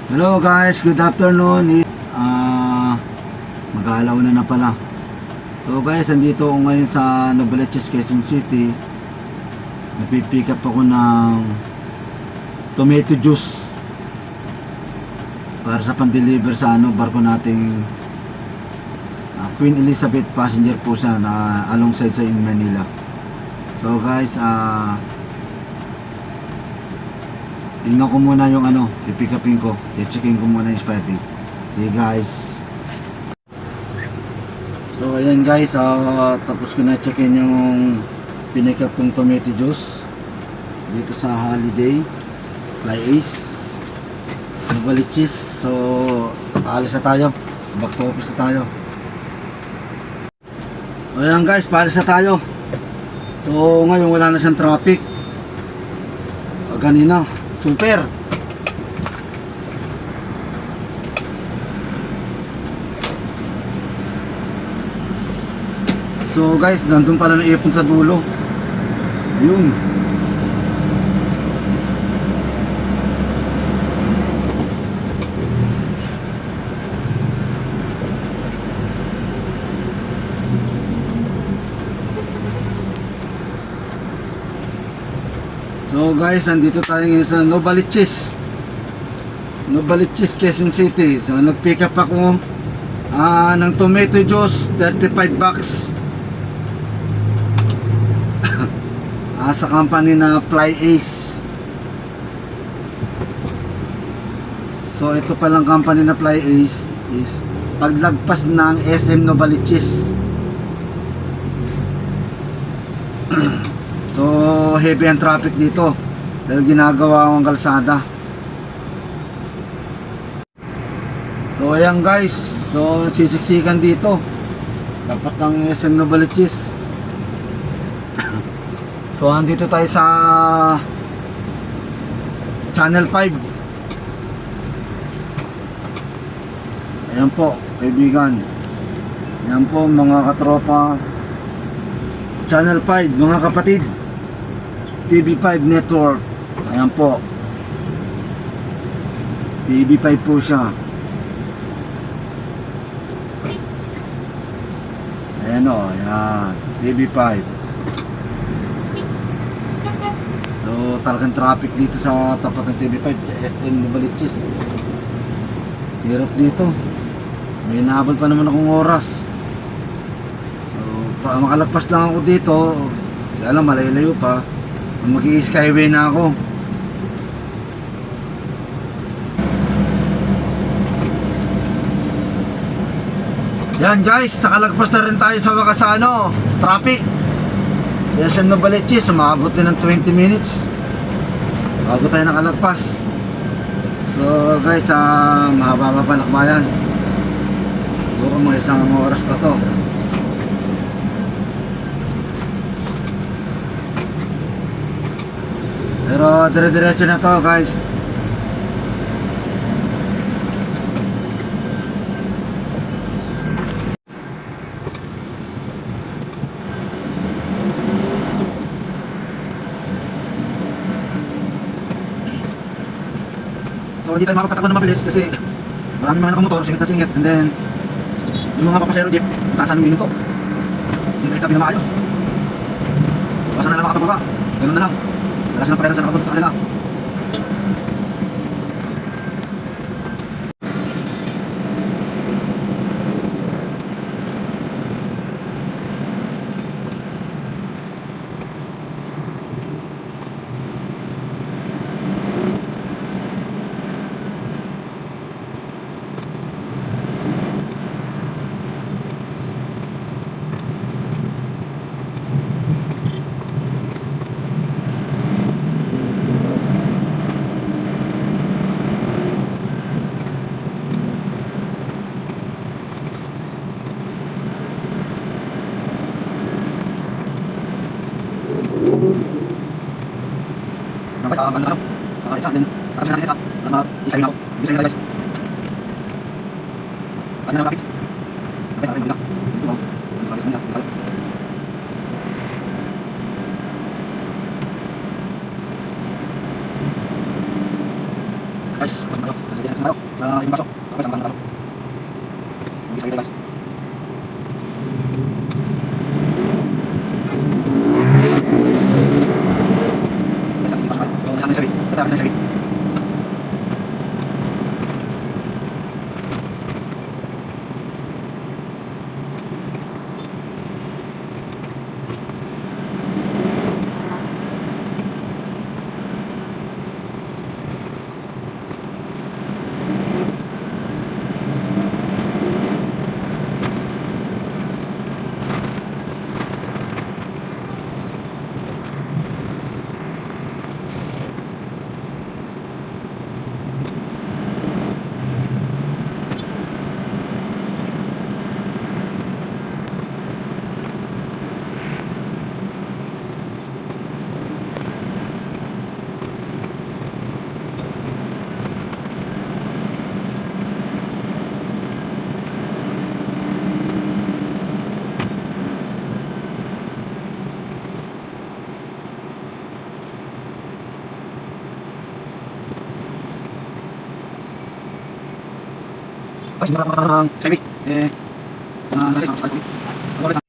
Hello guys, good afternoon. Mag-aalaw na pala. So guys, andito ako ngayon sa Novaliches, Quezon City. Napipick up ako ng tomato juice para sa pan-deliver sa barko nating Queen Elizabeth passenger po siya na alongside sa in Manila. So guys, tingnan ko muna yung pipick upin ko. I-checkin ko muna yung spare date. Okay guys. So ayan guys, tapos ko na checkin yung pinick up kong tomato juice dito sa Holiday Fly Ace Novaliches. So paalis na tayo, back to office na tayo. Ayan guys, paalis na tayo. So ngayon wala na siyang traffic. Ganina super. So guys, nandun pala na ipon sa dulo. Ayun. So guys, nandito tayo ngayon sa Novaliches, Quezon City. So nag-pick up ako ng tomato juice, 35 bucks sa company na Fly Ace. So ito palang company na Fly Ace is paglagpas ng SM Novaliches. So heavy ang traffic dito dahil ginagawa akong kalsada. So ayan guys, so sisiksikan dito dapat ng SM Novaliches. So andito tayo sa Channel 5. Ayan po kaibigan, ayan po mga katropa, Channel 5 mga kapatid, TV5 Network. Ayan po, TV5 po siya. Ayan o, ayan, TV5. So talagang traffic dito sa tapat ng TV5, SM Novaliches. Hirap dito, may nahabol pa naman akong oras. So makalagpas lang ako dito, kaya lang malayo pa, mag-i-skyway na ako. Yan guys, nakalagpas na rin tayo sa wakas sa traffic sa SM Novaliches. Umabot din ng 20 minutes bago tayo nakalagpas. So guys, mahaba pa lakbayan, siguro mga isang oras pa to. Pero dire-diretso na to guys. So hindi tayo makapatakbo na mabilis kasi maraming mga nakamotor, singit na singit. And then yung mga papasero jeep, tasan yung ko, hindi na itabi na maayos. Basta na lang makapababa, ganun na lang. Wala silang pera sa nakapunta sa kanila. Guys, isa din. Tapos natin isa. Isa yun ako. Isa yun guys. Ano na lapit? Guys, natin bilang. Ito ako. Guys, nila. Guys, guys, sa ibang pasok. Okay, sa mga tayo. Sige guys.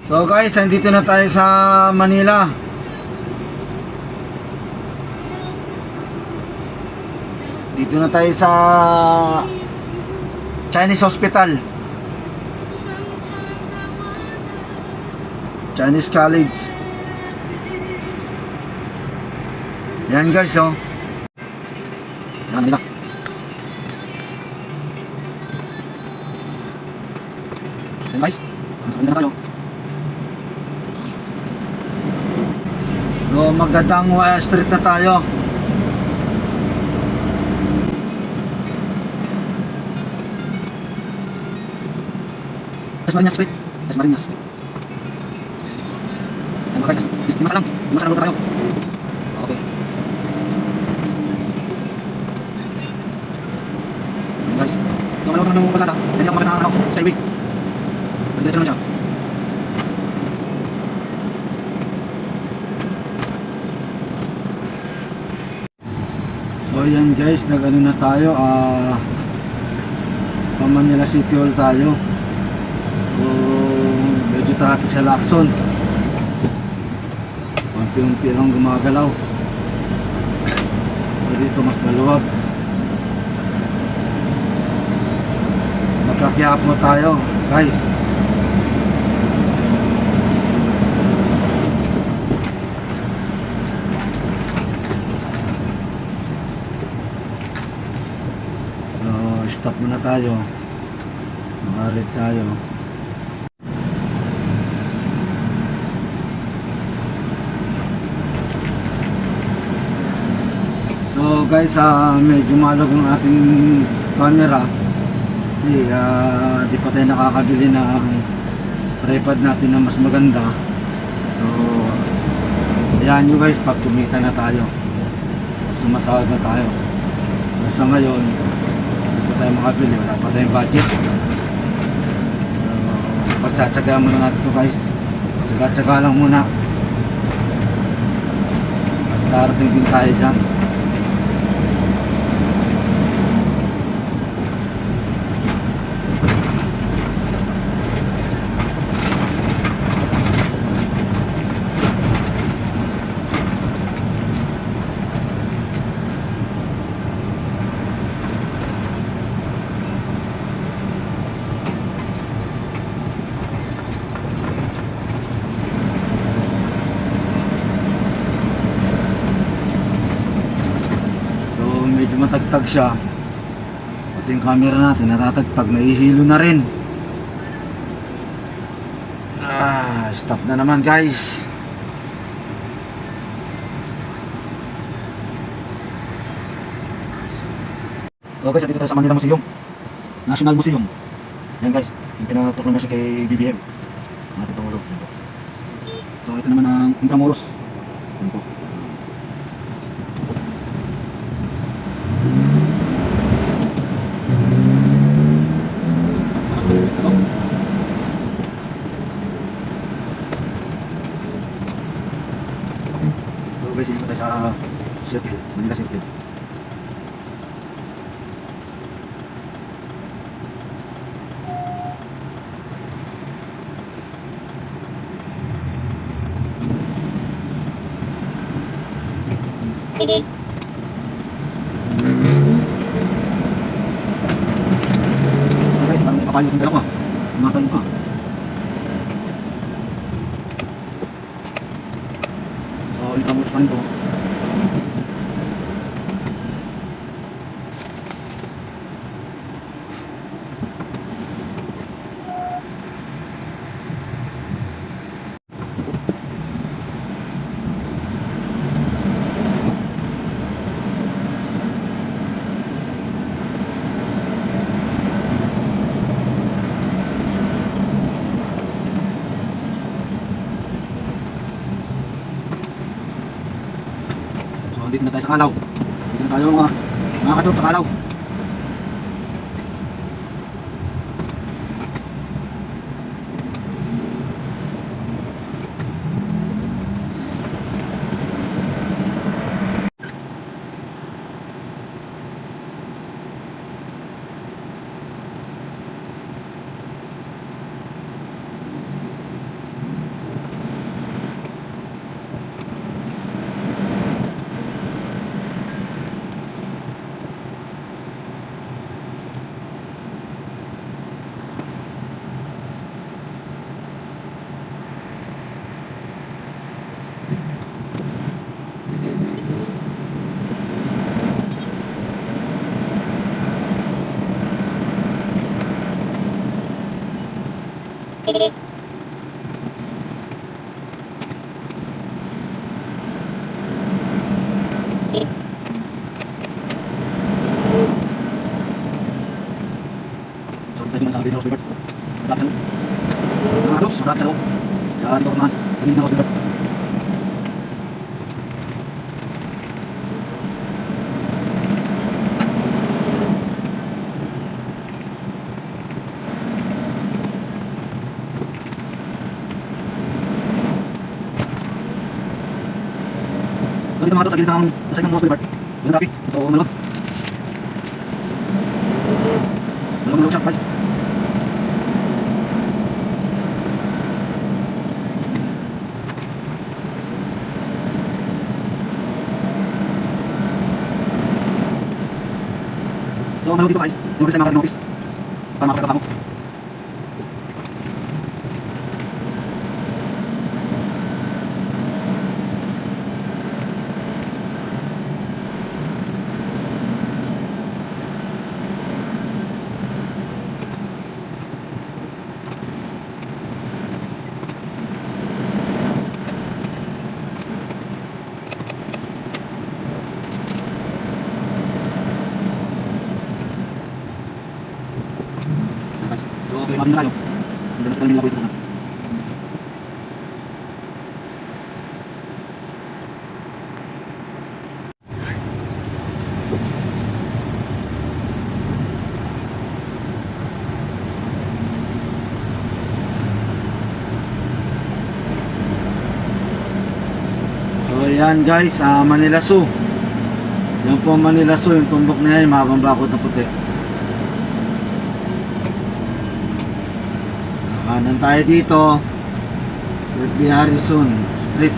So guys, andito na tayo sa Manila. Dito na tayo sa Chinese Hospital, Chinese College. Yan guys, oh. Yan nila. Yan guys, masuk na tayo. So magandang street na tayo. Dasmariñas Street. Dasmariñas Street. Ayan mga guys, lima lang muna tayo. Okay. Ayan guys, ito malawag naman yung kalsada. Hindi ako makita ng sa highway. Pagdito naman siya. So ayan guys, nag-ano na tayo, pa Manila City Hall tayo. So medyo traffic sa Lacson, unti-unti lang gumagalaw. So dito mas maluwag. Magkakiyapo tayo guys. So stop muna tayo, makarit tayo. So guys, medyo malog ang ating camera kasi di pa tayo nakakabili ng tripod natin na mas maganda. So ayan nyo guys, pag kumita na tayo, pag sumasahod na tayo. Sa ngayon di pa tayo makabili, wala pa tayong budget. So pagtsatsaga muna natin ito guys, tsaga-tsaga lang muna at darating din tayo dyan. Medyo matagtag siya, pati yung camera natin natatagtag, nahihilo na rin. Stop na naman guys. So guys, dito tayo sa Manila Museum, National Museum. Yan guys, yung pinaproklamasyon kay BBM, ating Pangulo. So ito naman ang Intramuros. Yan po. So guys, ikot tayo sa circuit, Manila Circuit. Guys, parang may papayo kong dalawa. Tumatalon pa. So, itamuts pa rin to. Dito na tayo sa Kalaw. Dito na tayo mga katrop sa Kalaw. So, pwede man sa video, Robert. Dapat sa loob. Mga katrop, dapat sa loob. Kaya dito ako naman. Tingin na ako, Robert. Dito mga katrop, sa gilid ng side ng Robert. Walang traffic. So, malawag. Malawag siya, guys. So, malawag dito guys. Yung office ay mga office. Tama ka mo. So, okay, mabili na tayo. Hindi na sa kalamin na po ito muna. So, yan guys, Manila Zoo. Yan po Manila Zoo, yung tumbok na yan, yung mahabang bakod na puti. Kanan tayo dito. Fort B. Harrison Street.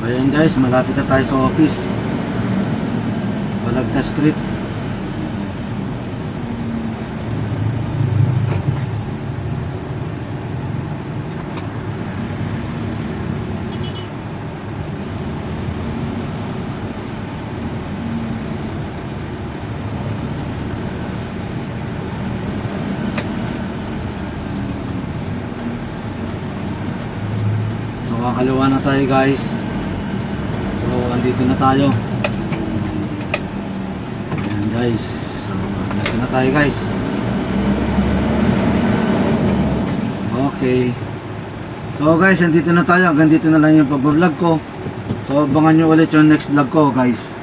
Ayan guys, malapit na tayo sa office. Araneta Street. So kakaliwa na tayo guys. So andito na tayo. Ayan guys. So andito na tayo guys. Okay. So guys, andito na tayo. Hanggang dito na lang yung pag-vlog ko. So abangan nyo ulit yung next vlog ko guys.